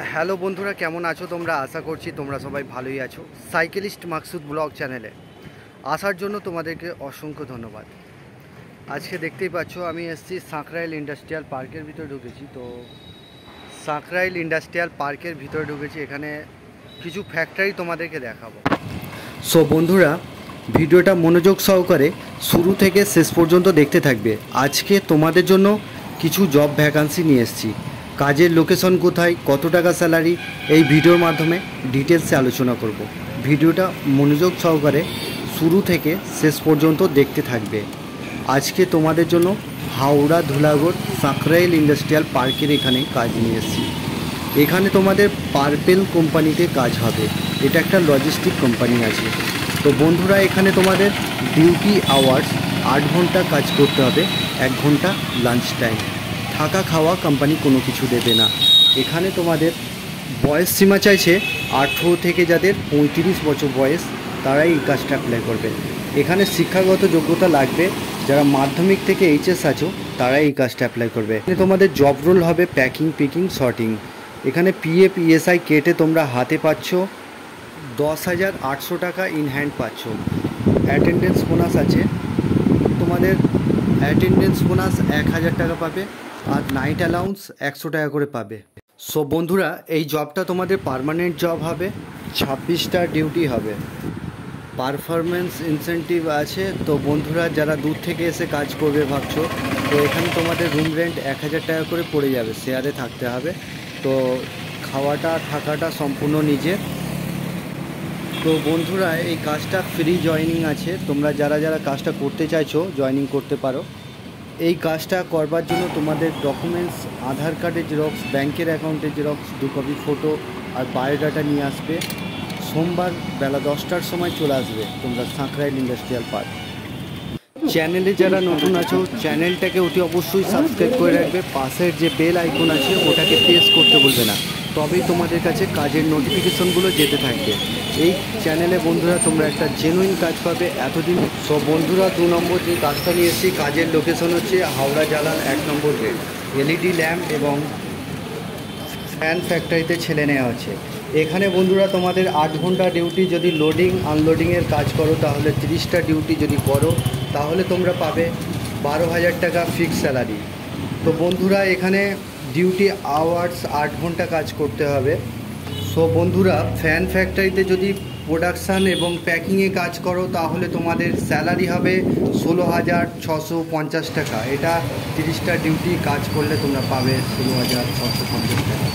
Hello বন্ধুরা, কেমন আছো তোমরা? আশা করছি তোমরা সবাই ভালোই আছো। সাইকেলিস্ট মাকসুদ ব্লগ চ্যানেলে আসার জন্য তোমাদেরকে অসংখ্য ধন্যবাদ। আজকে দেখতেই পাচ্ছ আমি এসেছি সাঁকরাইল ইন্ডাস্ট্রিয়াল পার্কের ভিতরে ঢুকেছি। তো সাঁকরাইল ইন্ডাস্ট্রিয়াল পার্কের ভিতরে ঢুকেছি, এখানে কিছু ফ্যাক্টরি তোমাদেরকে দেখাবো। সো বন্ধুরা, ভিডিওটা মনোযোগ সহকারে শুরু থেকে শেষ পর্যন্ত দেখতে থাকবে। আজকে তোমাদের জন্য কিছু জব ভ্যাকান্সি নিয়ে এসেছি। কাজের লোকেশন কোথায়, কত টাকা স্যালারি, এই ভিডিওর মাধ্যমে ডিটেলসে আলোচনা করব। ভিডিওটা মনোযোগ সহকারে শুরু থেকে শেষ পর্যন্ত দেখতে থাকবে। আজকে তোমাদের জন্য হাওড়া ধুলাগড় সাঁকরাইল ইন্ডাস্ট্রিয়াল পার্কের এখানে কাজ নিয়ে এসেছি। এখানে তোমাদের পার্পেল কোম্পানিতে কাজ হবে। এটা একটা লজিস্টিক কোম্পানি আছে। তো বন্ধুরা, এখানে তোমাদের ডিউটি আওয়ার্স 8 ঘন্টা কাজ করতে হবে, 1 ঘন্টা লাঞ্চ টাইম। থাকা খাওয়া কোম্পানি কোনো কিছু দেবে না। এখানে তোমাদের বয়স সীমা চাইছে 18 থেকে যাদের 35 বছর বয়স তারাই এই কাজটা অ্যাপ্লাই করবে। এখানে শিক্ষাগত যোগ্যতা লাগবে, যারা মাধ্যমিক থেকে এইচএস আছো তারাই এই কাজটা অ্যাপ্লাই করবে। এখানে তোমাদের জব রোল হবে প্যাকিং, পিকিং, সর্টিং। এখানে পিএফ ইএসআই কেটে তোমরা হাতে পাচ্ছ 10,800 টাকা, ইন হ্যান্ড পাচ্ছ। অ্যাটেন্ডেন্স বোনাস আছে, তোমাদের অ্যাটেন্ডেন্স বোনাস 1,000 টাকা পাবে, আর নাইট অ্যালাউন্স 100 টাকা করে পাবে। সো বন্ধুরা, এই জবটা তোমাদের পার্মানেন্ট জব হবে, 26টা ডিউটি হবে, পারফরমেন্স ইনসেন্টিভ আছে। তো বন্ধুরা, যারা দূর থেকে এসে কাজ করবে ভাবছো, তো এখানে তোমাদের রুম রেন্ট 1,000 টাকা করে পড়ে যাবে, শেয়ারে থাকতে হবে। তো খাওয়াটা থাকাটা সম্পূর্ণ নিজের। তো বন্ধুরা, এই কাজটা ফ্রি জয়েনিং আছে, তোমরা যারা যারা কাজটা করতে চাইছো জয়েনিং করতে পারো। এই কাজটা করবার জন্য তোমাদের ডকুমেন্টস আধার কার্ডের জেরক্স, ব্যাংকের অ্যাকাউন্টের জেরক্স, 2 কপি ফটো আর বায়োডাটা নিয়ে আসবে। সোমবার বেলা 10টার সময় চলে আসবে তোমরা সাঁকরাইল ইন্ডাস্ট্রিয়াল পার্ক। চ্যানেলে যারা নতুন আছো চ্যানেলটাকে অতি অবশ্যই সাবস্ক্রাইব করে রাখবে। পাশের যে বেল আইকন আছে ওটাকে প্রেস করতে বলবে না, তবেই তোমাদের কাছে কাজের নোটিফিকেশনগুলো যেতে থাকবে। এই চ্যানেলে বন্ধুরা তোমরা একটা জেনুইন কাজ পাবে এতদিন। সব বন্ধুরা, 2 নম্বর যে কাজটা নিয়ে এসেছি, কাজের লোকেশন হচ্ছে হাওড়া জালাল 1 নম্বর গেট। এলইডি ল্যাম্প এবং ফ্যান ফ্যাক্টরিতে ছেলে নেওয়া হচ্ছে। এখানে বন্ধুরা তোমাদের 8 ঘন্টা ডিউটি। যদি লোডিং আনলোডিংয়ের কাজ করো তাহলে 30টা ডিউটি যদি করো তাহলে তোমরা পাবে 12,000 টাকা ফিক্স স্যালারি। তো বন্ধুরা, এখানে ডিউটি আওয়ার্স 8 ঘন্টা কাজ করতে হবে। সো বন্ধুরা, ফ্যান ফ্যাক্টরিতে যদি প্রোডাকশান এবং প্যাকিংয়ে কাজ করো তাহলে তোমাদের স্যালারি হবে 16,650 টাকা। এটা 30টা ডিউটি কাজ করলে তোমরা পাবে 16,650 টাকা।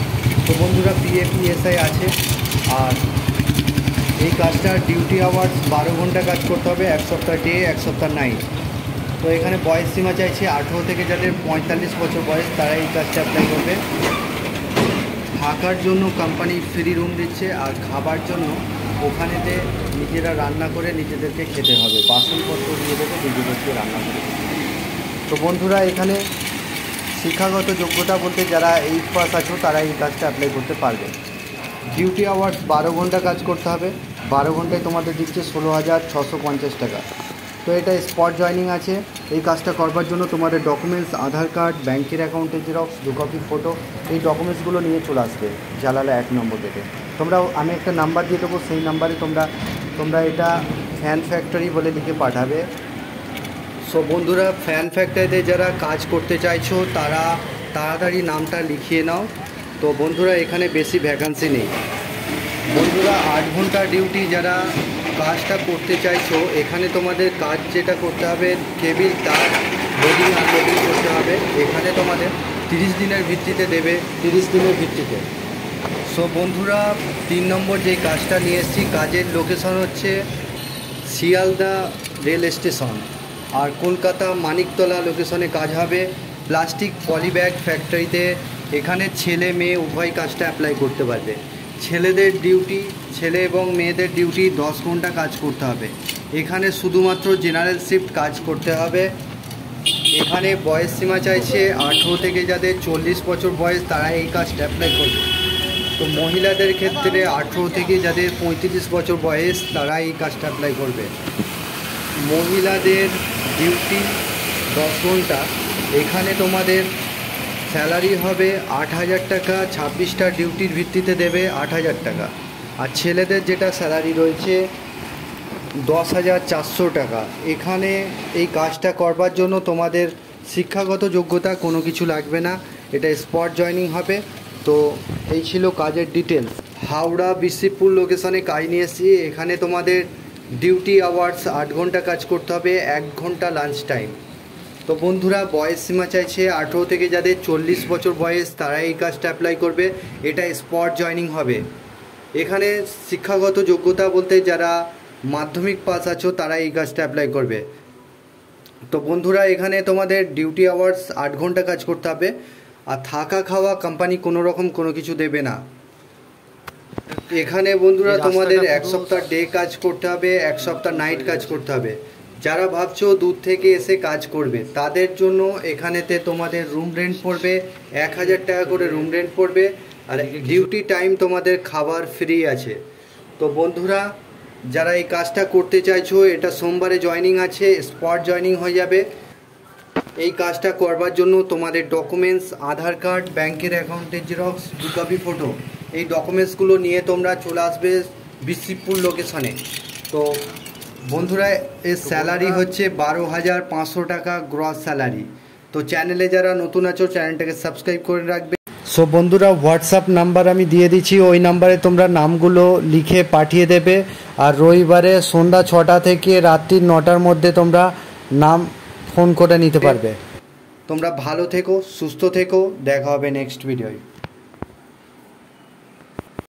তো বন্ধুরা, পিএফ ইএসআই আছে। আর এই কাজটার ডিউটি আওয়ার্স 12 ঘন্টা কাজ করতে হবে, 1 সপ্তাহ ডে 1 সপ্তাহ নাইট। তো এখানে বয়স সীমা চাইছে 18 থেকে যাদের 45 বছর বয়স তারা এই কাজটা অ্যাপ্লাই করবে। থাকার জন্য কোম্পানি ফ্রি রুম দিচ্ছে, আর খাবার জন্য ওখানেতে নিজেরা রান্না করে নিজেদেরকে খেতে হবে, বাসনপত্র দিয়ে দেবে, নিজেদেরকে রান্না করে খেতে হবে। তো বন্ধুরা, এখানে শিক্ষাগত যোগ্যতা বলতে যারা 8 পাস আছো তারা এই কাজটা অ্যাপ্লাই করতে পারবে। ডিউটি আওয়ার্স 12 ঘন্টা কাজ করতে হবে, 12 ঘন্টায় তোমাদের দিচ্ছে 16,650 টাকা। তো এটা স্পট জয়েনিং আছে। এই কাজটা করবার জন্য তোমাদের ডকুমেন্টস আধার কার্ড, ব্যাংকের অ্যাকাউন্টের জেরক্স, 2 কপি ফটো, এই ডকুমেন্টসগুলো নিয়ে চলে আসবে জালালা 1 নম্বর গেটে। আমি একটা নাম্বার দিয়ে দেবো, সেই নাম্বারে তোমরা এটা ফ্যান ফ্যাক্টরি বলে লিখে পাঠাবে। সো বন্ধুরা, ফ্যান ফ্যাক্টরিতে যারা কাজ করতে চাইছো তারা তাড়াতাড়ি নামটা লিখিয়ে নাও। তো বন্ধুরা, এখানে বেশি ভ্যাকান্সি নেই। বন্ধুরা, 8 ঘন্টা ডিউটি যারা কাজটা করতে চাইছো, এখানে তোমাদের কাজ যেটা করতে হবে, কেবিল তার লোডিং আনলোডিং করতে হবে। এখানে তোমাদের 30 দিনের ভিত্তিতে দেবে, 30 দিনের ভিত্তিতে। সো বন্ধুরা, 3 নম্বর যে কাজটা নিয়ে এসেছি, কাজের লোকেশন হচ্ছে শিয়ালদা রেল স্টেশন আর কলকাতা মানিকতলা লোকেশনে কাজ হবে। প্লাস্টিক পলিব্যাগ ফ্যাক্টরিতে এখানে ছেলে মেয়ে উভয় কাজটা অ্যাপ্লাই করতে পারবে। ছেলেদের ডিউটি, ছেলে এবং মেয়েদের ডিউটি 10 ঘন্টা কাজ করতে হবে। এখানে শুধুমাত্র জেনারেল শিফট কাজ করতে হবে। এখানে বয়স সীমা চাইছে 18 থেকে যাদের 40 বছর বয়স তারা এই কাজটা অ্যাপ্লাই করবে। তো মহিলাদের ক্ষেত্রে 18 থেকে যাদের 35 বছর বয়স তারা এই কাজটা অ্যাপ্লাই করবে। মহিলাদের ডিউটি 10 ঘন্টা। এখানে তোমাদের স্যালারি হবে 8,000 টাকা, 26টা ডিউটির ভিত্তিতে দেবে 8,000 টাকা। আর ছেলেদের যেটা স্যালারি রয়েছে 10,400 টাকা। এখানে এই কাজটা করবার জন্য তোমাদের শিক্ষাগত যোগ্যতা কোনো কিছু লাগবে না, এটা স্পট জয়নিং হবে। তো এই ছিল কাজের ডিটেলস। হাওড়া বিসিপুর লোকেশনে কাজ নিয়ে এসেছি। এখানে তোমাদের ডিউটি আওয়ার্স 8 ঘন্টা কাজ করতে হবে, 1 ঘন্টা লাঞ্চ টাইম। তো বন্ধুরা, বয়স সীমা চাইছে 18 থেকে যাদের 40 বছর বয়স তারা এই কাজটা অ্যাপ্লাই করবে। এটা স্পট জয়নিং হবে। এখানে শিক্ষাগত যোগ্যতা বলতে যারা মাধ্যমিক পাস আছো তারা এই কাজটা অ্যাপ্লাই করবে। তো বন্ধুরা, এখানে তোমাদের ডিউটি আওয়ার্স 8 ঘন্টা কাজ করতে হবে। আর থাকা খাওয়া কোম্পানি কোনো রকম কোনো কিছু দেবে না। এখানে বন্ধুরা তোমাদের 1 সপ্তাহ ডে কাজ করতে হবে, 1 সপ্তাহ নাইট কাজ করতে হবে। যারা ভাবছো দূর থেকে এসে কাজ করবে তাদের জন্য এখানেতে তোমাদের রুম রেন্ট পড়বে 1,000 টাকা করে রুম রেন্ট পড়বে। আর ডিউটি টাইম তোমাদের খাবার ফ্রি আছে। তো বন্ধুরা, যারা এই কাজটা করতে চাইছো, এটা সোমবারে জয়নিং আছে, স্পট জয়নিং হয়ে যাবে। এই কাজটা করবার জন্য তোমাদের ডকুমেন্টস আধার কার্ড, ব্যাংকের অ্যাকাউন্টের জেরক্স, 2 কপি ফটো, এই ডকুমেন্টসগুলো নিয়ে তোমরা চলে আসবে বিসিপুর লোকেশনে। তো বন্ধুরা, এর স্যালারি হচ্ছে 12,500 টাকা গ্রস স্যালারি। তো চ্যানেলে যারা নতুন আছো চ্যানেলটাকে সাবস্ক্রাইব করে রাখবে। সো বন্ধুরা, হোয়াটসঅ্যাপ নাম্বার আমি দিয়ে দিচ্ছি, ওই নাম্বারে তোমরা নামগুলো লিখে পাঠিয়ে দেবে। আর রবিবারে সন্ধ্যা 6টা থেকে রাত্রি 9টার মধ্যে তোমরা নাম ফোন করে নিতে পারবে। তোমরা ভালো থেকো, সুস্থ থেকো, দেখা হবে নেক্সট ভিডিওয়।